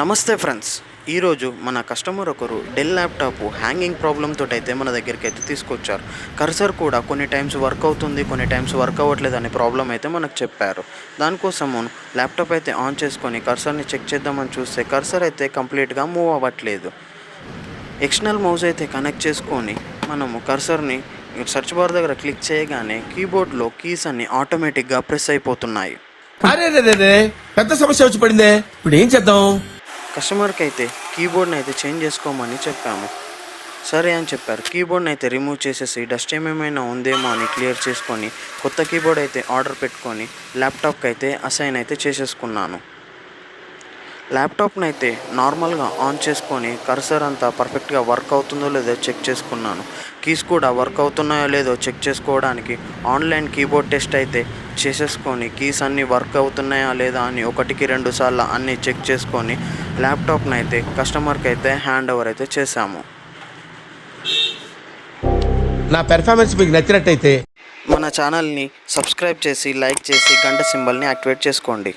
నమస్తే ఫ్రెండ్స్. ఈరోజు మన కస్టమర్ ఒకరు డెల్ ల్యాప్టాప్ హ్యాంగింగ్ ప్రాబ్లంతో అయితే మన దగ్గరికి అయితే తీసుకొచ్చారు. కర్సర్ కూడా కొన్ని టైమ్స్ వర్క్ అవుతుంది, కొన్ని టైమ్స్ వర్క్ అవ్వట్లేదు అనే ప్రాబ్లం అయితే మనకు చెప్పారు. దానికోసము ల్యాప్టాప్ అయితే ఆన్ చేసుకొని కర్సర్ని చెక్ చేద్దామని చూస్తే కర్సర్ అయితే కంప్లీట్గా మూవ్ అవ్వట్లేదు. ఎక్స్టర్నల్ మౌస్ అయితే కనెక్ట్ చేసుకొని మనము కర్సర్ని సెర్చ్ బార్ దగ్గర క్లిక్ చేయగానే కీబోర్డ్లో కీస్ అన్ని ఆటోమేటిక్గా ప్రెస్ అయిపోతున్నాయి. అరే పెద్ద సమస్య వచ్చి పడిందే, ఇప్పుడు ఏం చేద్దాం? కస్టమర్కి అయితే కీబోర్డ్ని అయితే చేంజ్ చేసుకోమని చెప్పాము. సరే అని చెప్పారు. కీబోర్డ్ని అయితే రిమూవ్ చేసేసి డస్ట్ ఏమైనా ఉందేమో అని క్లియర్ చేసుకొని కొత్త కీబోర్డ్ అయితే ఆర్డర్ పెట్టుకొని ల్యాప్టాప్కి అయితే అసైన్ అయితే చేసేసుకున్నాను. ల్యాప్టాప్ని అయితే నార్మల్గా ఆన్ చేసుకొని కర్సర్ అంతా పర్ఫెక్ట్గా వర్క్ అవుతుందో లేదో చెక్ చేసుకున్నాను. కీస్ కూడా వర్క్ అవుతున్నాయో లేదో చెక్ చేసుకోవడానికి ఆన్లైన్ కీబోర్డ్ టెస్ట్ అయితే చేసేసుకొని కీస్ అన్నీ వర్క్ అవుతున్నాయా లేదా అని 1-2 సార్లు అన్నీ చెక్ చేసుకొని ల్యాప్టాప్ని అయితే కస్టమర్కి అయితే హ్యాండ్ ఓవర్ అయితే చేశాము. నా పెర్ఫార్మెన్స్ మీకు నచ్చినట్టయితే మన ఛానల్ని సబ్స్క్రైబ్ చేసి లైక్ చేసి గంట సింబల్ని యాక్టివేట్ చేసుకోండి.